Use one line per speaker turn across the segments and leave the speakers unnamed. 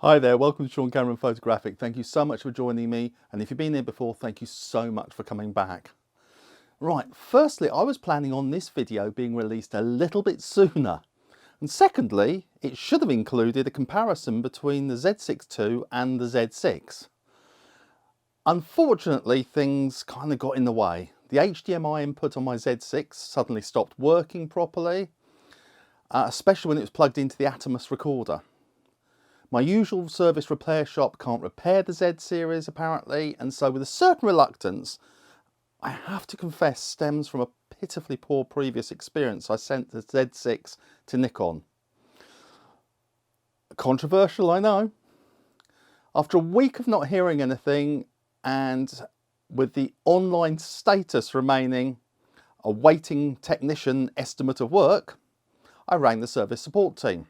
Hi there, welcome to Sean Cameron Photographic. Thank you so much for joining me, and if you've been here before, thank you so much for coming back. Right, firstly, I was planning on this video being released a little bit sooner. And secondly, it should have included a comparison between the Z6 II and the Z6. Unfortunately, things kind of got in the way. The HDMI input on my Z6 suddenly stopped working properly, especially when it was plugged into the Atomos recorder. My usual service repair shop can't repair the Z series apparently, and so with a certain reluctance, I have to confess stems from a pitifully poor previous experience. I sent the Z6 to Nikon. Controversial, I know. After a week of not hearing anything and with the online status remaining awaiting technician estimate of work, I rang the service support team.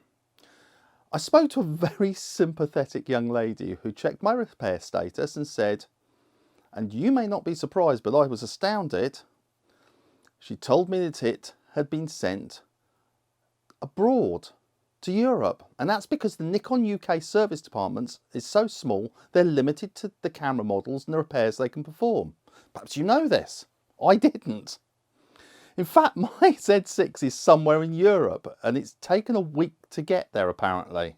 I spoke to a very sympathetic young lady who checked my repair status and said, and you may not be surprised, but I was astounded. She told me that it had been sent abroad to Europe. And that's because the Nikon UK service departments is so small, they're limited to the camera models and the repairs they can perform. Perhaps you know this. I didn't. In fact, my Z6 is somewhere in Europe and it's taken a week to get there apparently.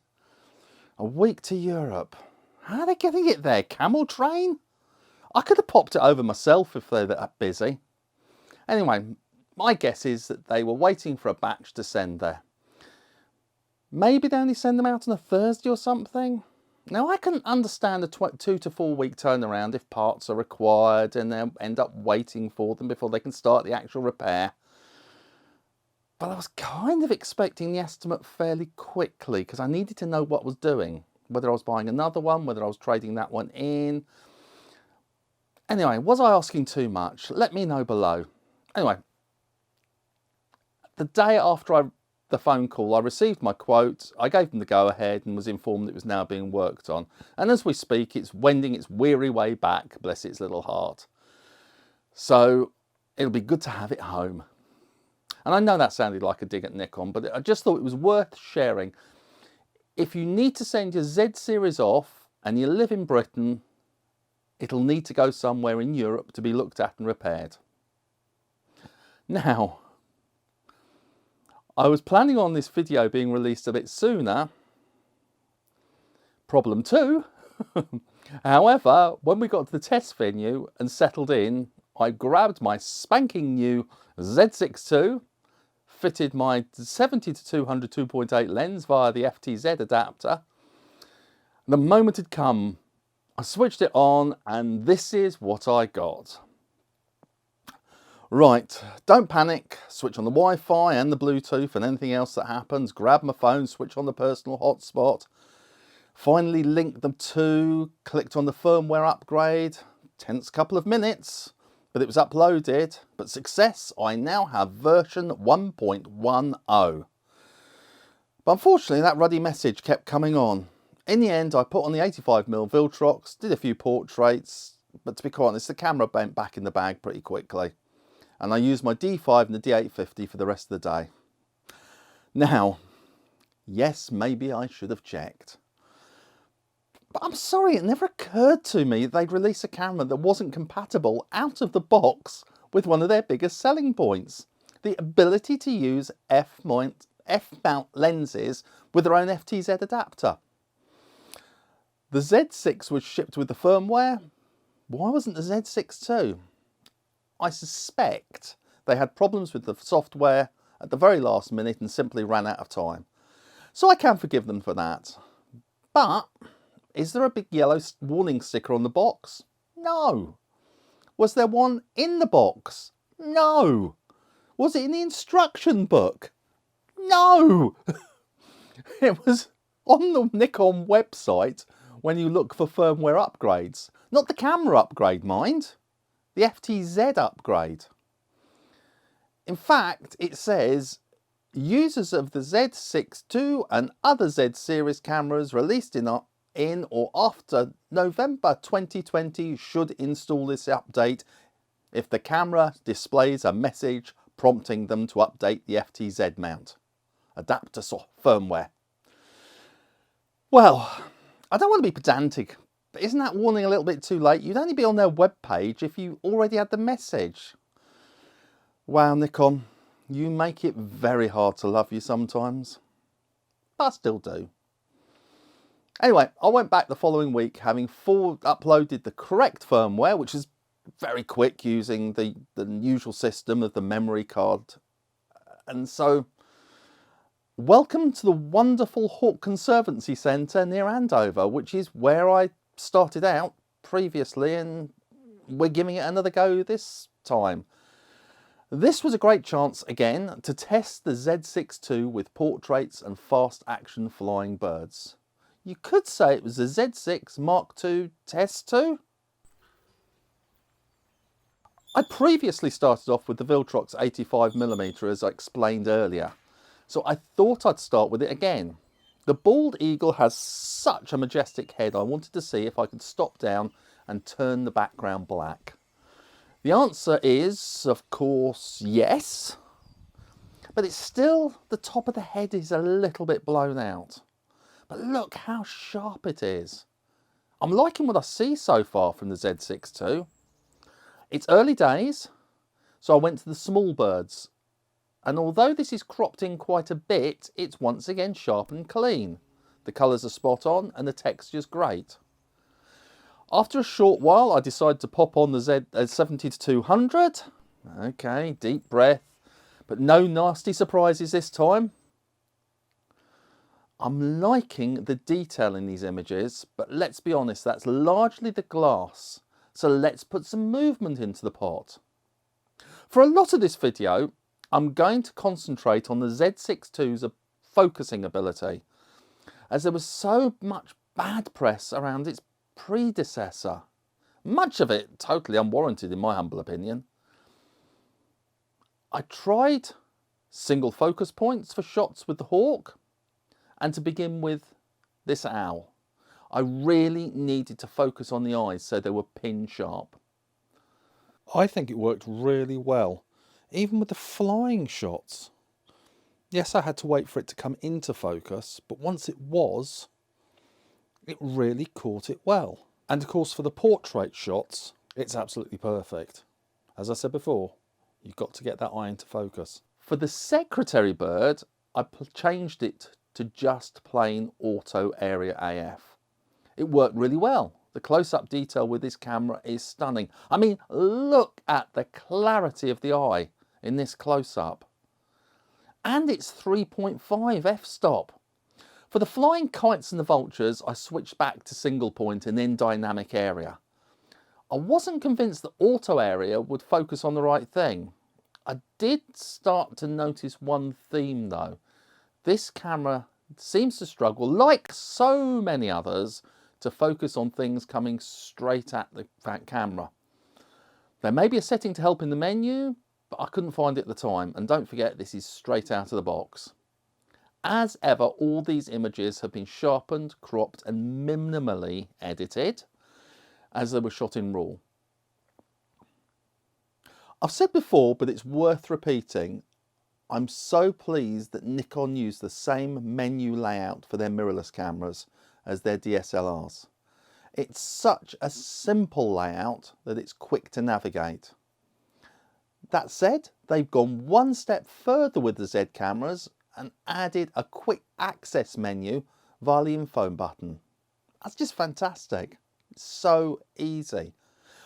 A week to Europe. How are they getting it there? Camel train? I could have popped it over myself if they're that busy. Anyway, my guess is that they were waiting for a batch to send there. Maybe they only send them out on a Thursday or something. Now I can understand a 2 to 4 week turnaround if parts are required and they'll end up waiting for them before they can start the actual repair. But I was kind of expecting the estimate fairly quickly because I needed to know what I was doing. Whether I was buying another one, whether I was trading that one in. Anyway, was I asking too much? Let me know below. Anyway, the day after the phone call, I received my quote, I gave them the go-ahead and was informed it was now being worked on. And as we speak, it's wending its weary way back, bless its little heart. So it'll be good to have it home. And I know that sounded like a dig at Nikon, but I just thought it was worth sharing. If you need to send your Z series off and you live in Britain, it'll need to go somewhere in Europe to be looked at and repaired. Now, I was planning on this video being released a bit sooner. Problem 2. However, when we got to the test venue and settled in, I grabbed my spanking new Z6 II, fitted my 70 to 200 2.8 lens via the FTZ adapter. The moment had come, I switched it on and this is what I got. Right, don't panic, switch on the Wi-Fi and the Bluetooth and anything else that happens, grab my phone, switch on the personal hotspot, finally linked them to, clicked on the firmware upgrade, tense couple of minutes, but it was uploaded, but success, I now have version 1.10. But unfortunately that ruddy message kept coming on. In the end I put on the 85mm Viltrox, did a few portraits, but to be quite honest the camera bent back in the bag pretty quickly. And I used my D5 and the D850 for the rest of the day. Now, yes, maybe I should have checked. But I'm sorry, it never occurred to me they'd release a camera that wasn't compatible out of the box with one of their biggest selling points. The ability to use F-mount lenses with their own FTZ adapter. The Z6 was shipped with the firmware. Why wasn't the Z6 II? I suspect they had problems with the software at the very last minute and simply ran out of time. So I can forgive them for that. But is there a big yellow warning sticker on the box? No. Was there one in the box? No. Was it in the instruction book? No. It was on the Nikon website when you look for firmware upgrades. Not the camera upgrade, mind. The FTZ upgrade. In fact, it says, users of the Z6 II and other Z series cameras released in or after November 2020 should install this update if the camera displays a message prompting them to update the FTZ mount. Adapter firmware. Well, I don't want to be pedantic, but isn't that warning a little bit too late? You'd only be on their webpage if you already had the message. Wow, Nikon, you make it very hard to love you sometimes, but I still do. Anyway, I went back the following week having uploaded the correct firmware, which is very quick using the usual system of the memory card. And so, welcome to the wonderful Hawke Conservancy Centre near Andover, which is where I started out previously, and we're giving it another go this time. This was a great chance again to test the Z6ii with portraits and fast action flying birds. You could say it was the Z6 Mark II Test 2. I previously started off with the Viltrox 85mm as I explained earlier, so I thought I'd start with it again. The bald eagle has such a majestic head, I wanted to see if I could stop down and turn the background black. The answer is, of course, yes, but it's still, the top of the head is a little bit blown out. But look how sharp it is. I'm liking what I see so far from the Z6ii. It's early days, so I went to the small birds. And although this is cropped in quite a bit, it's once again sharp and clean. The colours are spot on and the texture's great. After a short while, I decided to pop on the Z70-200. Okay, deep breath, but no nasty surprises this time. I'm liking the detail in these images, but let's be honest, that's largely the glass. So let's put some movement into the pot. For a lot of this video, I'm going to concentrate on the Z6ii's focusing ability, as there was so much bad press around its predecessor. Much of it totally unwarranted in my humble opinion. I tried single focus points for shots with the Hawke, and to begin with, this owl. I really needed to focus on the eyes so they were pin sharp. I think it worked really well, even with the flying shots. Yes, I had to wait for it to come into focus, but once it was, it really caught it well. And of course for the portrait shots, it's absolutely perfect. As I said before, you've got to get that eye into focus. For the secretary bird, I changed it to just plain auto area AF. It worked really well. The close-up detail with this camera is stunning. I mean, look at the clarity of the eye in this close-up. And it's 3.5 f-stop. For the flying kites and the vultures, I switched back to single point and then dynamic area. I wasn't convinced that auto area would focus on the right thing. I did start to notice one theme though. This camera seems to struggle, like so many others, to focus on things coming straight at the camera. There may be a setting to help in the menu, but I couldn't find it at the time. And don't forget, this is straight out of the box. As ever, all these images have been sharpened, cropped and minimally edited as they were shot in RAW. I've said before, but it's worth repeating, I'm so pleased that Nikon used the same menu layout for their mirrorless cameras as their DSLRs. It's such a simple layout that it's quick to navigate. That said, they've gone one step further with the Z cameras and added a quick access menu via the info button. That's just fantastic. It's so easy.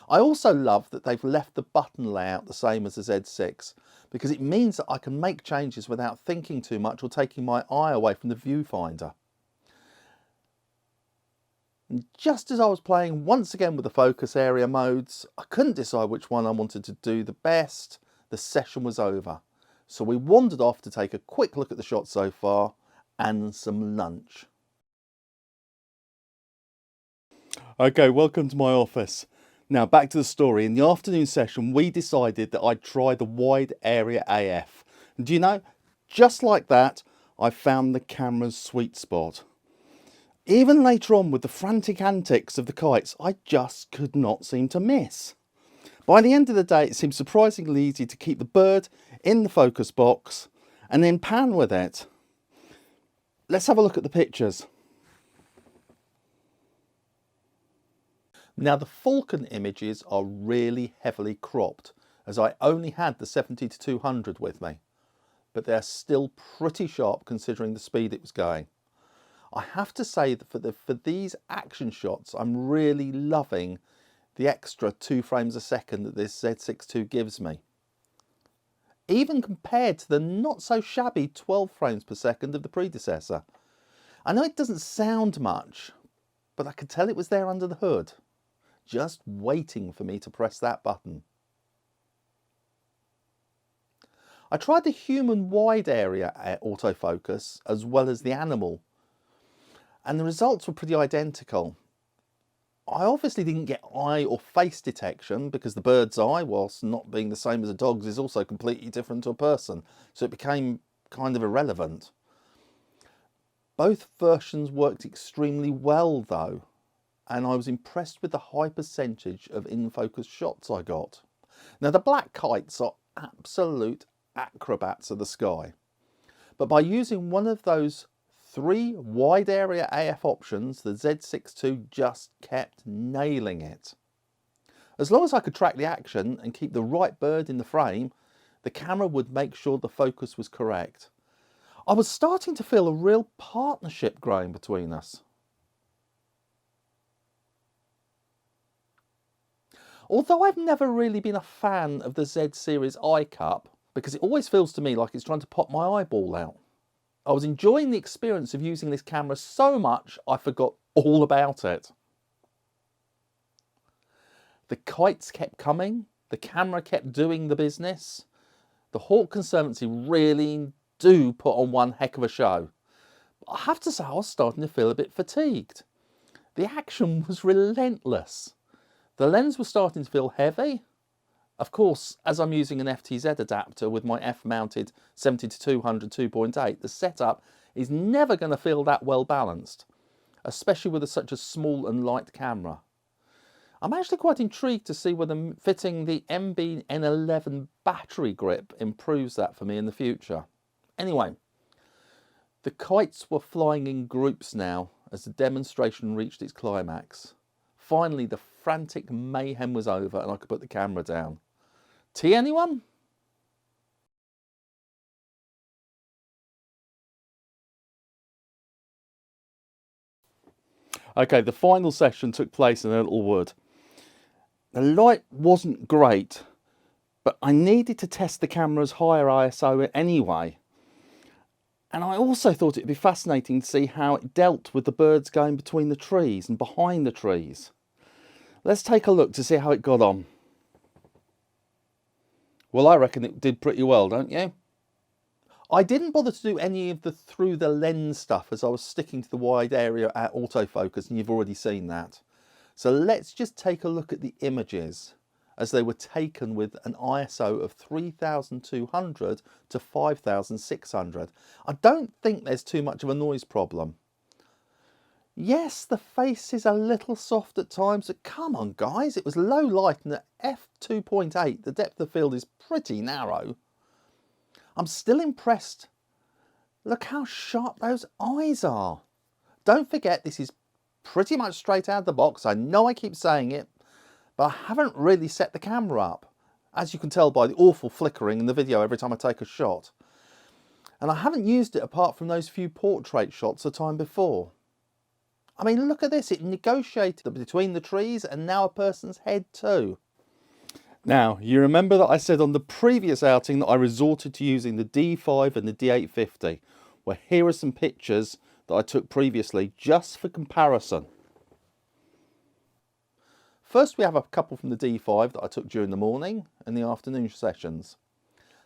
I also love that they've left the button layout the same as the Z6, because it means that I can make changes without thinking too much or taking my eye away from the viewfinder. And just as I was playing once again with the focus area modes, I couldn't decide which one I wanted to do the best. The session was over. So we wandered off to take a quick look at the shots so far and some lunch. Okay, welcome to my office. Now back to the story. In the afternoon session, we decided that I'd try the wide area AF. And do you know, just like that, I found the camera's sweet spot. Even later on with the frantic antics of the kites, I just could not seem to miss. By the end of the day, it seemed surprisingly easy to keep the bird in the focus box and then pan with it. Let's have a look at the pictures. Now the Falcon images are really heavily cropped, as I only had the 70-200 with me, but they're still pretty sharp considering the speed it was going. I have to say that for these action shots, I'm really loving the extra 2 frames a second that this Z6ii gives me. Even compared to the not so shabby 12 frames per second of the predecessor. I know it doesn't sound much, but I could tell it was there under the hood, just waiting for me to press that button. I tried the human wide area autofocus as well as the animal, and the results were pretty identical. I obviously didn't get eye or face detection because the bird's eye, whilst not being the same as a dog's, is also completely different to a person, so it became kind of irrelevant. Both versions worked extremely well though, and I was impressed with the high percentage of in-focus shots I got. Now the black kites are absolute acrobats of the sky, but by using one of those 3 wide area AF options, the Z6ii just kept nailing it. As long as I could track the action and keep the right bird in the frame, the camera would make sure the focus was correct. I was starting to feel a real partnership growing between us. Although I've never really been a fan of the Z6ii cup, because it always feels to me like it's trying to pop my eyeball out, I was enjoying the experience of using this camera so much I forgot all about it. The kites kept coming, the camera kept doing the business. The Hawk Conservancy really do put on one heck of a show. But I have to say I was starting to feel a bit fatigued. The action was relentless. The lens was starting to feel heavy. Of course, as I'm using an FTZ adapter with my F-mounted 70-200 2.8, the setup is never going to feel that well balanced, especially with such a small and light camera. I'm actually quite intrigued to see whether fitting the MB-N11 battery grip improves that for me in the future. Anyway, the kites were flying in groups now as the demonstration reached its climax. Finally, the frantic mayhem was over and I could put the camera down. Tea, anyone? Okay, the final session took place in a little wood. The light wasn't great, but I needed to test the camera's higher ISO anyway. And I also thought it'd be fascinating to see how it dealt with the birds going between the trees and behind the trees. Let's take a look to see how it got on. Well, I reckon it did pretty well, don't you? I didn't bother to do any of the through the lens stuff as I was sticking to the wide area at autofocus, and you've already seen that. So let's just take a look at the images as they were taken with an ISO of 3200 to 5600. I don't think there's too much of a noise problem. Yes, the face is a little soft at times, but come on guys, it was low light and at f2.8 the depth of field is pretty narrow. I'm still impressed. Look how sharp those eyes are. Don't forget this is pretty much straight out of the box. I know I keep saying it, but I haven't really set the camera up, as you can tell by the awful flickering in the video every time I take a shot. And I haven't used it apart from those few portrait shots the time before. I mean, look at this, it negotiated between the trees and now a person's head too. Now, you remember that I said on the previous outing that I resorted to using the D5 and the D850. Well, here are some pictures that I took previously just for comparison. First, we have a couple from the D5 that I took during the morning and the afternoon sessions.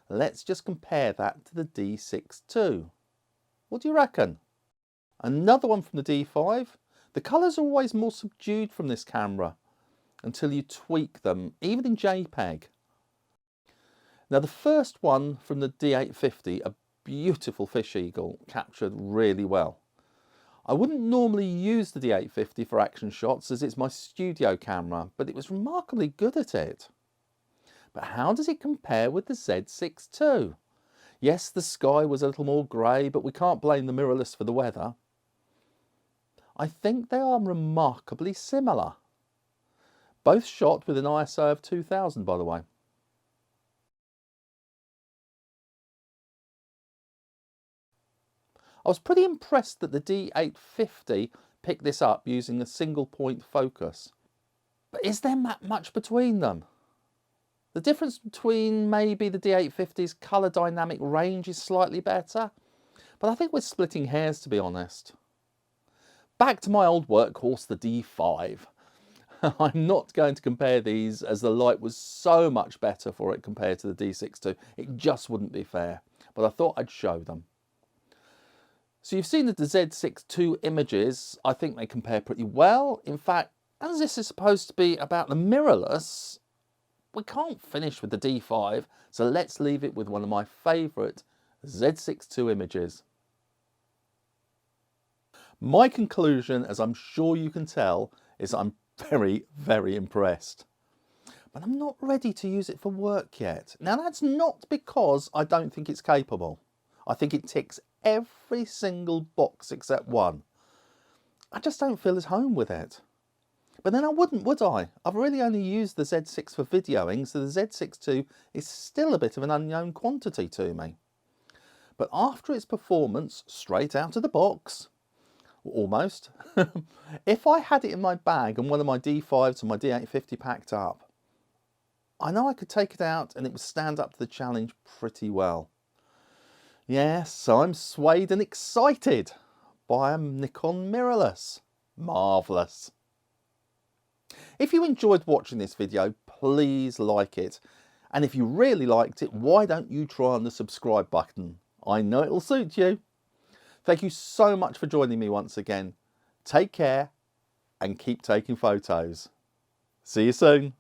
Let's just compare that to the D6ii. What do you reckon? Another one from the D5. The colours are always more subdued from this camera until you tweak them, even in JPEG. Now the first one from the D850, a beautiful fish eagle, captured really well. I wouldn't normally use the D850 for action shots as it's my studio camera, but it was remarkably good at it. But how does it compare with the Z6ii? Yes, the sky was a little more grey, but we can't blame the mirrorless for the weather. I think they are remarkably similar. Both shot with an ISO of 2000, by the way. I was pretty impressed that the D850 picked this up using a single point focus. But is there much between them? The difference between maybe the D850's colour dynamic range is slightly better, but I think we're splitting hairs, to be honest. Back to my old workhorse, the D5. I'm not going to compare these as the light was so much better for it compared to the D6ii. It just wouldn't be fair, but I thought I'd show them. So you've seen the Z6ii images. I think they compare pretty well. In fact, as this is supposed to be about the mirrorless, we can't finish with the D5, so let's leave it with one of my favourite Z6ii images. My conclusion, as I'm sure you can tell, is I'm very, very impressed. But I'm not ready to use it for work yet. Now that's not because I don't think it's capable. I think it ticks every single box except one. I just don't feel at home with it. But then I wouldn't, would I? I've really only used the Z6 for videoing, so the Z6ii is still a bit of an unknown quantity to me. But after its performance, straight out of the box, almost, if I had it in my bag and one of my D5s and my D850 packed up, I know I could take it out and it would stand up to the challenge pretty well. Yes, I'm swayed and excited by a Nikon mirrorless. Marvellous. If you enjoyed watching this video, please like it. And if you really liked it, why don't you try on the subscribe button? I know it'll suit you. Thank you so much for joining me once again. Take care and keep taking photos. See you soon.